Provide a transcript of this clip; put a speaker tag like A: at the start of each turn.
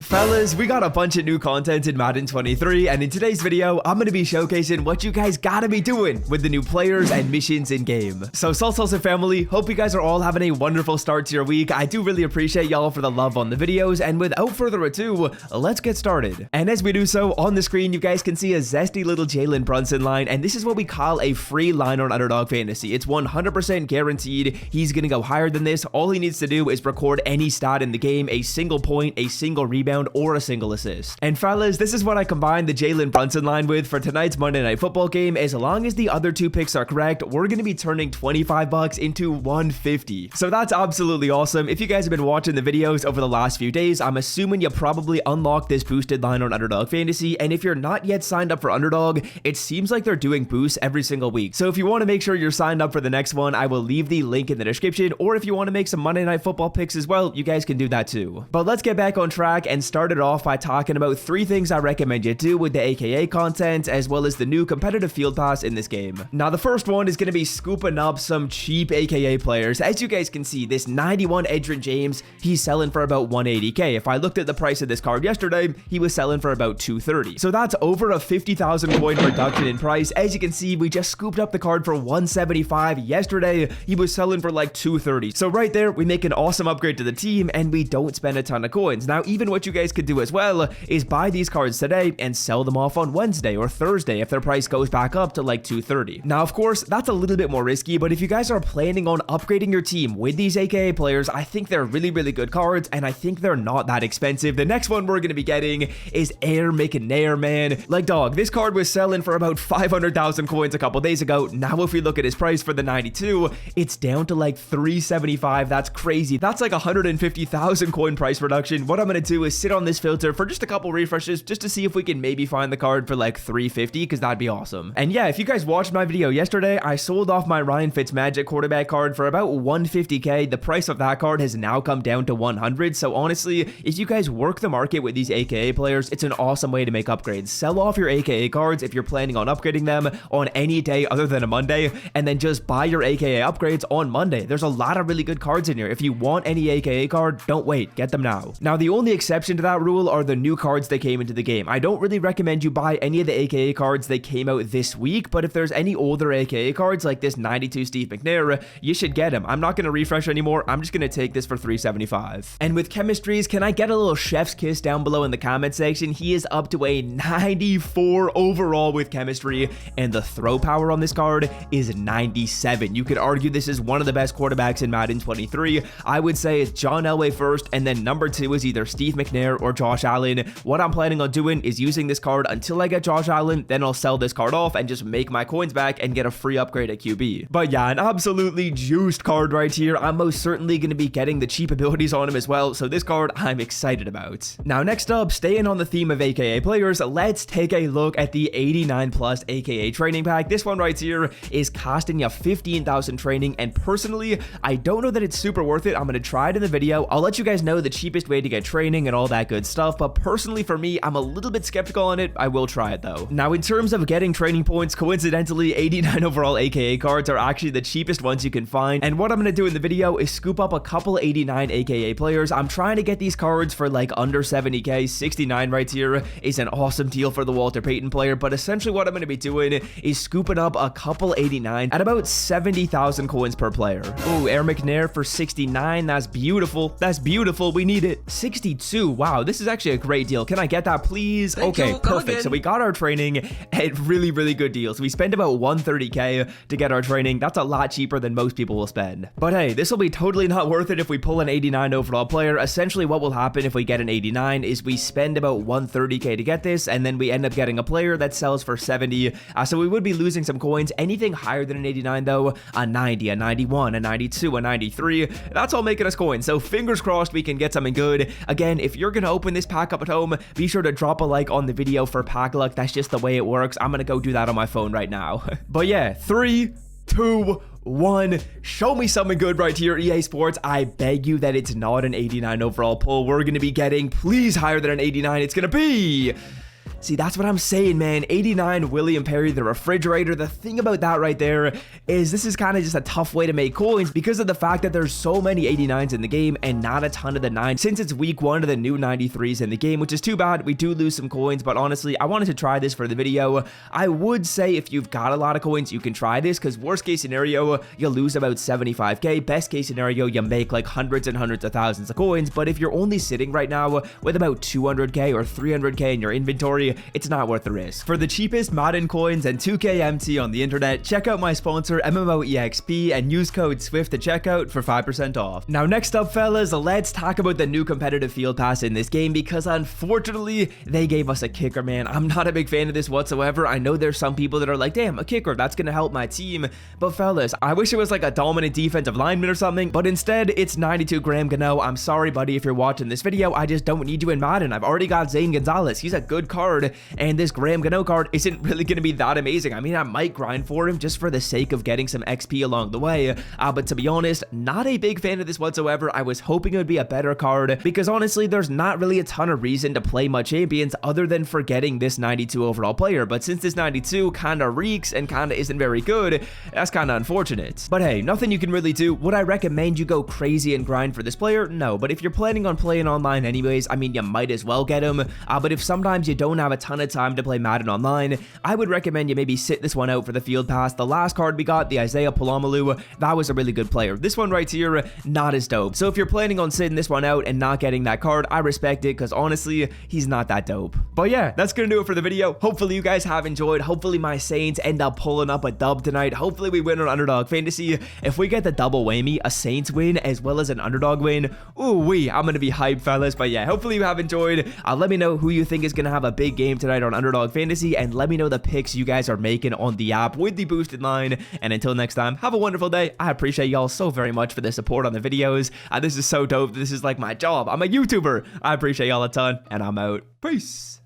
A: Fellas, we got a bunch of new content in Madden 23, and in today's video, I'm going to be showcasing what you guys gotta be doing with the new players and missions in game. So Salsa and family, hope you guys are all having a wonderful start to your week. I do really appreciate y'all for the love on the videos, and without further ado, let's get started. And as we do so, on the screen, you guys can see a zesty little Jalen Brunson line, and this is what we call a free line on Underdog Fantasy. It's 100% guaranteed. He's going to go higher than this. All he needs to do is record any stat in the game, a single point, a single rebound, or a single assist. And fellas, this is what I combined the Jalen Brunson line with for tonight's Monday Night Football game. As long as the other two picks are correct, we're going to be turning 25 bucks into 150. So that's absolutely awesome. If you guys have been watching the videos over the last few days, I'm assuming you probably unlocked this boosted line on Underdog Fantasy. And if you're not yet signed up for Underdog, it seems like they're doing boosts every single week. So if you want to make sure you're signed up for the next one, I will leave the link in the description. Or if you want to make some Monday Night Football picks as well, you guys can do that too. But let's get back on track and start it off by talking about 3 things I recommend you do with the AKA content, as well as the new competitive field pass in this game. Now, the first one is going to be scooping up some cheap AKA players. As you guys can see, this 91 Edgerrin James, he's selling for about 180k. If I looked at the price of this card yesterday, he was selling for about 230. So that's over a 50,000 coin reduction in price. As you can see, we just scooped up the card for 175 yesterday. He was selling for like 230. So right there, we make an awesome upgrade to the team, and we don't spend a ton of coins. Now, even what you guys could do as well is buy these cards today and sell them off on Wednesday or Thursday if their price goes back up to like 230. Now, of course, that's a little bit more risky, but if you guys are planning on upgrading your team with these AKA players, I think they're really, really good cards, and I think they're not that expensive. The next one we're going to be getting is Air McNair, man. Like, dog, this card was selling for about 500,000 coins a couple days ago. Now, if we look at his price for the 92, it's down to like 375. That's crazy. That's like 150,000 coin price reduction. What I'm going to do is sit on this filter for just a couple refreshes just to see if we can maybe find the card for like 350, because that'd be awesome. And yeah, if you guys watched my video yesterday, I sold off my Ryan Fitzmagic quarterback card for about 150k. The price of that card has now come down to 100. So honestly, if you guys work the market with these AKA players, it's an awesome way to make upgrades. Sell off your AKA cards if you're planning on upgrading them on any day other than a Monday, and then just buy your AKA upgrades on Monday. There's a lot of really good cards in here. If you want any AKA card, don't wait, get them now. Now, the only exception to that rule are the new cards that came into the game. I don't really recommend you buy any of the AKA cards that came out this week, but if there's any older AKA cards like this 92 Steve McNair, you should get him. I'm not going to refresh anymore. I'm just going to take this for 375. And with chemistries, can I get a little chef's kiss down below in the comment section? He is up to a 94 overall with chemistry, and the throw power on this card is 97. You could argue this is one of the best quarterbacks in Madden 23. I would say it's John Elway first, and then number 2 is either Steve McNair or Josh Allen. What I'm planning on doing is using this card until I get Josh Allen, then I'll sell this card off and just make my coins back and get a free upgrade at QB. But yeah, an absolutely juiced card right here. I'm most certainly going to be getting the cheap abilities on him as well, so this card I'm excited about. Now, next up, staying on the theme of AKA players, let's take a look at the 89 plus AKA training pack. This one right here is costing you 15,000 training, and personally, I don't know that it's super worth it. I'm going to try it in the video. I'll let you guys know the cheapest way to get training and all that good stuff, but personally for me, I'm a little bit skeptical on it. I will try it though. Now, in terms of getting training points, coincidentally, 89 overall AKA cards are actually the cheapest ones you can find, and what I'm going to do in the video is scoop up a couple 89 AKA players. I'm trying to get these cards for like under 70k. 69 right here is an awesome deal for the Walter Payton player, but essentially what I'm going to be doing is scooping up a couple 89 at about 70,000 coins per player. Oh, Air McNair for 69. That's beautiful. That's beautiful. We need it. 62. Wow, this is actually a great deal. Can I get that, please? Okay, perfect. So we got our training at really, really good deals. We spend about 130k to get our training. That's a lot cheaper than most people will spend. But hey, this will be totally not worth it if we pull an 89 overall player. Essentially, what will happen if we get an 89 is we spend about 130k to get this, and then we end up getting a player that sells for 70. So we would be losing some coins. Anything higher than an 89 though, a 90, a 91, a 92, a 93, that's all making us coins. So fingers crossed we can get something good. Again, if you're gonna open this pack up at home, be sure to drop a like on the video for pack luck. That's just the way it works. I'm gonna go do that on my phone right now. But yeah, 3, 2, 1, show me something good right here, EA Sports. I beg you that it's not an 89 overall pull. We're gonna be getting, please, higher than an 89. It's gonna be See, that's what I'm saying, man. 89 William Perry, the refrigerator. The thing about that right there is this is kind of just a tough way to make coins because of the fact that there's so many 89s in the game and not a ton of the 9s since it's week 1 of the new 93s in the game, which is too bad. We do lose some coins, but honestly, I wanted to try this for the video. I would say if you've got a lot of coins, you can try this because worst case scenario, you'll lose about 75k. Best case scenario, you make like hundreds and hundreds of thousands of coins, but if you're only sitting right now with about 200k or 300k in your inventory, it's not worth the risk. For the cheapest Madden coins and 2k MT on the internet, check out my sponsor MMOEXP and use code SWIFT to checkout for 5% off. Now next up, fellas, let's talk about the new competitive field pass in this game because unfortunately they gave us a kicker, man. I'm not a big fan of this whatsoever. I know there's some people that are like, damn, a kicker, that's gonna help my team, but fellas, I wish it was like a dominant defensive lineman or something, but instead it's 92 Graham Gano. I'm sorry, buddy, if you're watching this video. I just don't need you in Madden. I've already got Zane Gonzalez. He's a good card, and this Graham Gano card isn't really going to be that amazing. I mean, I might grind for him just for the sake of getting some XP along the way, but to be honest, not a big fan of this whatsoever. I was hoping it would be a better card because honestly, there's not really a ton of reason to play MUT Champions other than for getting this 92 overall player, but since this 92 kind of reeks and kind of isn't very good, that's kind of unfortunate. But hey, nothing you can really do. Would I recommend you go crazy and grind for this player? No, but if you're planning on playing online anyways, I mean, you might as well get him, but if sometimes you don't have a ton of time to play Madden online, I would recommend you maybe sit this one out for the field pass. The last card we got, the Isaiah Palomalu, that was a really good player. This one right here, not as dope. So if you're planning on sitting this one out and not getting that card, I respect it because honestly, he's not that dope. But yeah, that's gonna do it for the video. Hopefully you guys have enjoyed. Hopefully my Saints end up pulling up a dub tonight. Hopefully we win on Underdog Fantasy. If we get the double whammy, a Saints win as well as an underdog win, ooh-wee, I'm gonna be hyped, fellas. But yeah, hopefully you have enjoyed. Let me know who you think is gonna have a big game tonight on Underdog Fantasy, and let me know the picks you guys are making on the app with the boosted line. And until next time, have a wonderful day. I appreciate y'all so very much for the support on the videos. This is so dope. This is like my job. I'm a YouTuber. I appreciate y'all a ton, and I'm out. Peace.